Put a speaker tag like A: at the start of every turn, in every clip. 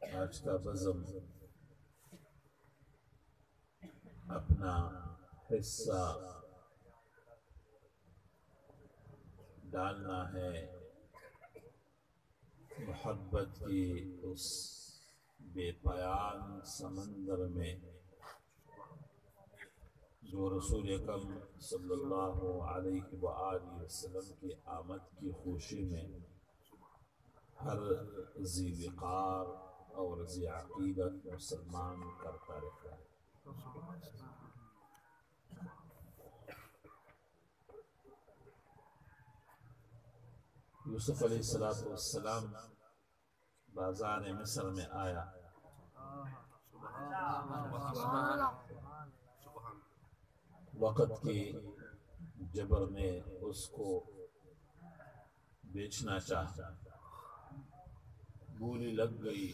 A: آج کا بزم اپنا حصہ ڈالنا ہے محبت کی اس بے پایان سمندر میں جو رسول اکرم صلی اللہ علیہ وآلہ وسلم کی آمد کی خوشی میں ہر ذی وقار اور ذی عقیدت مسلمان کرتا رہتا ہے۔ یوسف علیہ السلام بازار مصر میں آیا، وقت کے جبر نے اس کو بیچنا چاہا، بولی لگ گئی،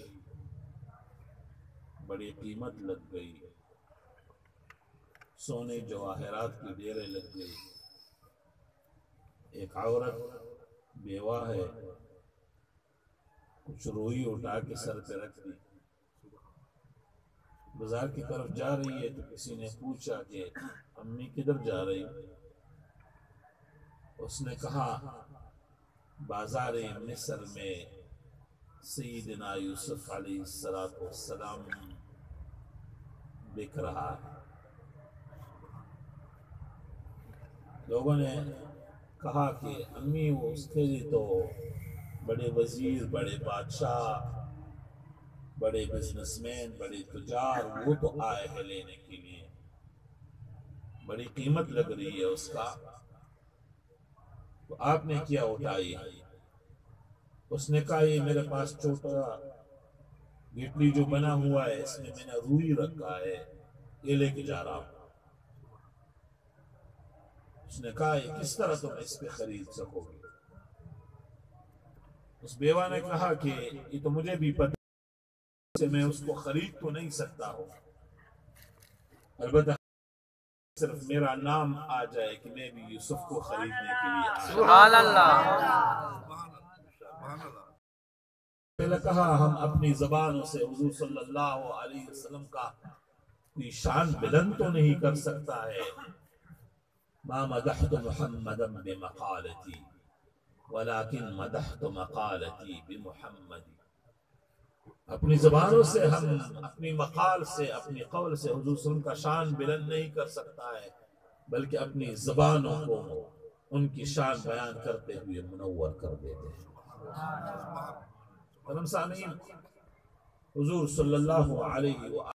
A: بڑی قیمت لگ گئی، سونے جواہرات کی ڈیرے لگ گئی۔ ایک عورت بیوہ ہے، کچھ روئی اٹھا کے سر پہ رکھ دی، بازار کی طرف جا رہی ہے تو کسی نے پوچھا کہ امی کدھر جا رہی؟ اس نے کہا بازار مصر میں سیدنا یوسف علیہ السلام بک رہا ہے۔ لوگوں نے کہا کہ امی وہ اس کے لیے تو بڑے وزیر، بڑے بادشاہ، بڑے بزنس مین، بڑے تجار وہ تو آئے ہیں لینے کے لیے، بڑی قیمت لگ رہی ہے اس کا، تو آپ نے کیا اٹھائی؟ اس نے کہا یہ میرے پاس چھوٹا گٹلی جو بنا ہوا ہے اس میں نے روئی رکھا ہے، یہ لے کے جا رہا ہوں۔ اس نے کہا یہ کس طرح تم اس پہ خرید سکو گے؟ اس بیوہ نے کہا کہ یہ تو مجھے بھی پتہ ہے، میں اس کو خرید تو نہیں سکتا ہوں، البتہ صرف میرا نام آ جائے کہ میں بھی یوسف کو خریدنے کے لیے آیا۔
B: سبحان اللہ۔
A: میں نے کہا ہم اپنی زبانوں سے حضور صلی اللہ علیہ وسلم کا کوئی شان بلند تو نہیں کر سکتا ہے۔ ما مدحت محمدا بمقالتی ولكن مدحت مقالتی بمحمد۔ اپنی زبانوں سے ہم اپنی مقال سے، اپنی قول سے حضور صلی اللہ علیہ وسلم کا شان بلند نہیں کر سکتا ہے، بلکہ اپنی زبانوں کو ان کی شان بیان کرتے ہوئے منور کر دیتے ہیں۔ سامعین، حضور صلی اللہ علیہ وآلہ